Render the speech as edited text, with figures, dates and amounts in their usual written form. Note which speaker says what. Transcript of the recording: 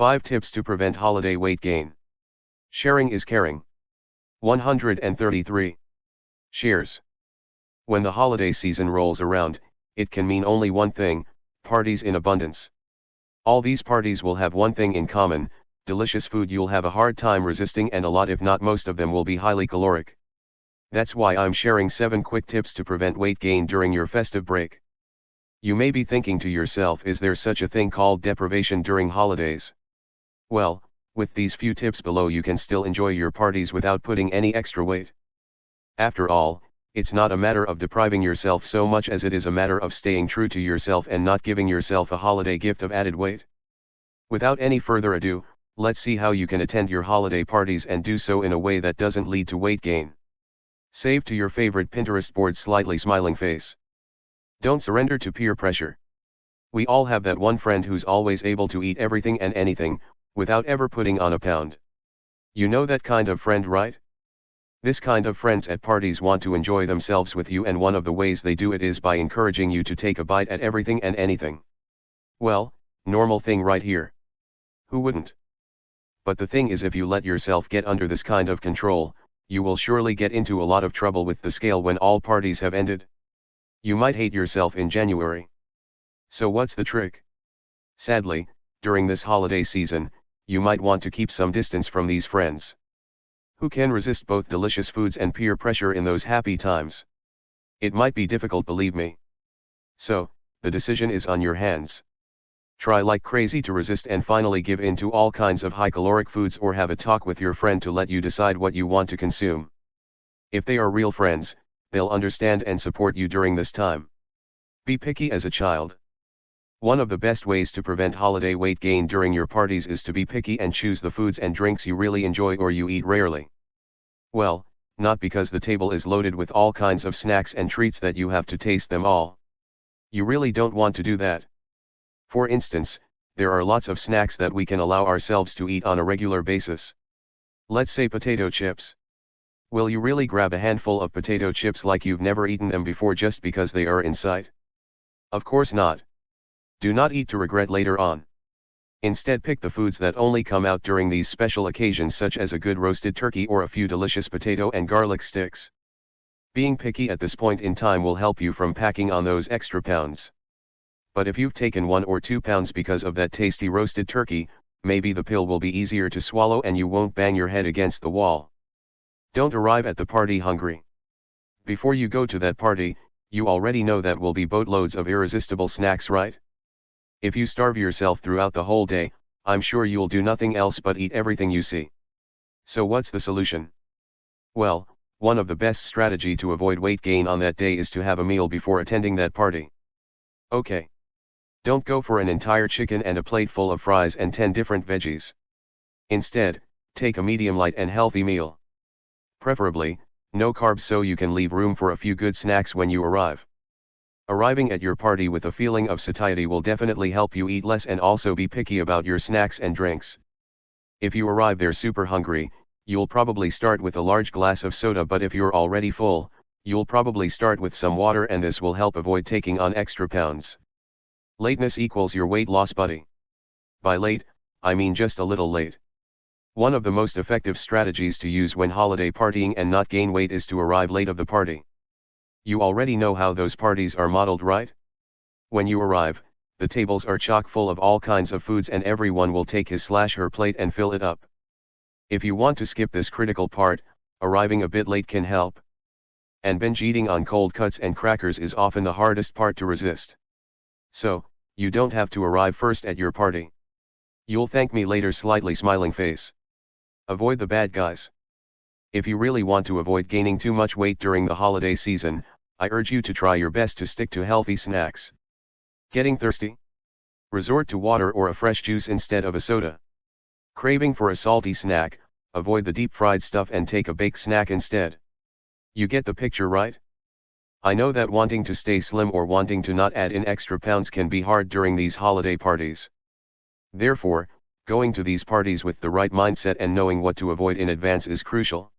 Speaker 1: 5 tips to prevent holiday weight gain. Sharing is caring. 133. Shares. When the holiday season rolls around, it can mean only one thing: parties in abundance. All these parties will have one thing in common: delicious food you'll have a hard time resisting, and a lot, if not most of them, will be highly caloric. That's why I'm sharing 7 quick tips to prevent weight gain during your festive break. You may be thinking to yourself, is there such a thing called deprivation during holidays? Well, with these few tips below you can still enjoy your parties without putting any extra weight. After all, it's not a matter of depriving yourself so much as it is a matter of staying true to yourself and not giving yourself a holiday gift of added weight. Without any further ado, let's see how you can attend your holiday parties and do so in a way that doesn't lead to weight gain. Save to your favorite Pinterest board slightly smiling face. Don't surrender to peer pressure. We all have that one friend who's always able to eat everything and anything, without ever putting on a pound. You know that kind of friend, right? This kind of friends at parties want to enjoy themselves with you, and one of the ways they do it is by encouraging you to take a bite at everything and anything. Well, normal thing right here. Who wouldn't? But the thing is, if you let yourself get under this kind of control, you will surely get into a lot of trouble with the scale when all parties have ended. You might hate yourself in January. So what's the trick? Sadly, during this holiday season, you might want to keep some distance from these friends. Who can resist both delicious foods and peer pressure in those happy times? It might be difficult, believe me. So, the decision is on your hands. Try like crazy to resist and finally give in to all kinds of high-caloric foods, or have a talk with your friend to let you decide what you want to consume. If they are real friends, they'll understand and support you during this time. Be picky as a child. One of the best ways to prevent holiday weight gain during your parties is to be picky and choose the foods and drinks you really enjoy or you eat rarely. Well, not because the table is loaded with all kinds of snacks and treats that you have to taste them all. You really don't want to do that. For instance, there are lots of snacks that we can allow ourselves to eat on a regular basis. Let's say potato chips. Will you really grab a handful of potato chips like you've never eaten them before just because they are in sight? Of course not. Do not eat to regret later on. Instead, pick the foods that only come out during these special occasions, such as a good roasted turkey or a few delicious potato and garlic sticks. Being picky at this point in time will help you from packing on those extra pounds. But if you've taken 1 or 2 pounds because of that tasty roasted turkey, maybe the pill will be easier to swallow and you won't bang your head against the wall. Don't arrive at the party hungry. Before you go to that party, you already know that will be boatloads of irresistible snacks, right? If you starve yourself throughout the whole day, I'm sure you'll do nothing else but eat everything you see. So what's the solution? Well, one of the best strategy to avoid weight gain on that day is to have a meal before attending that party. Okay. Don't go for an entire chicken and a plate full of fries and 10 different veggies. Instead, take a medium light and healthy meal. Preferably, no carbs, so you can leave room for a few good snacks when you arrive. Arriving at your party with a feeling of satiety will definitely help you eat less and also be picky about your snacks and drinks. If you arrive there super hungry, you'll probably start with a large glass of soda, but if you're already full, you'll probably start with some water, and this will help avoid taking on extra pounds. Lateness equals your weight loss buddy. By late, I mean just a little late. One of the most effective strategies to use when holiday partying and not gain weight is to arrive late of the party. You already know how those parties are modeled, right? When you arrive, the tables are chock full of all kinds of foods and everyone will take his/her plate and fill it up. If you want to skip this critical part, arriving a bit late can help. And binge eating on cold cuts and crackers is often the hardest part to resist. So, you don't have to arrive first at your party. You'll thank me later, slightly smiling face. Avoid the bad guys. If you really want to avoid gaining too much weight during the holiday season, I urge you to try your best to stick to healthy snacks. Getting thirsty? Resort to water or a fresh juice instead of a soda. Craving for a salty snack? Avoid the deep-fried stuff and take a baked snack instead. You get the picture, right? I know that wanting to stay slim or wanting to not add in extra pounds can be hard during these holiday parties. Therefore, going to these parties with the right mindset and knowing what to avoid in advance is crucial.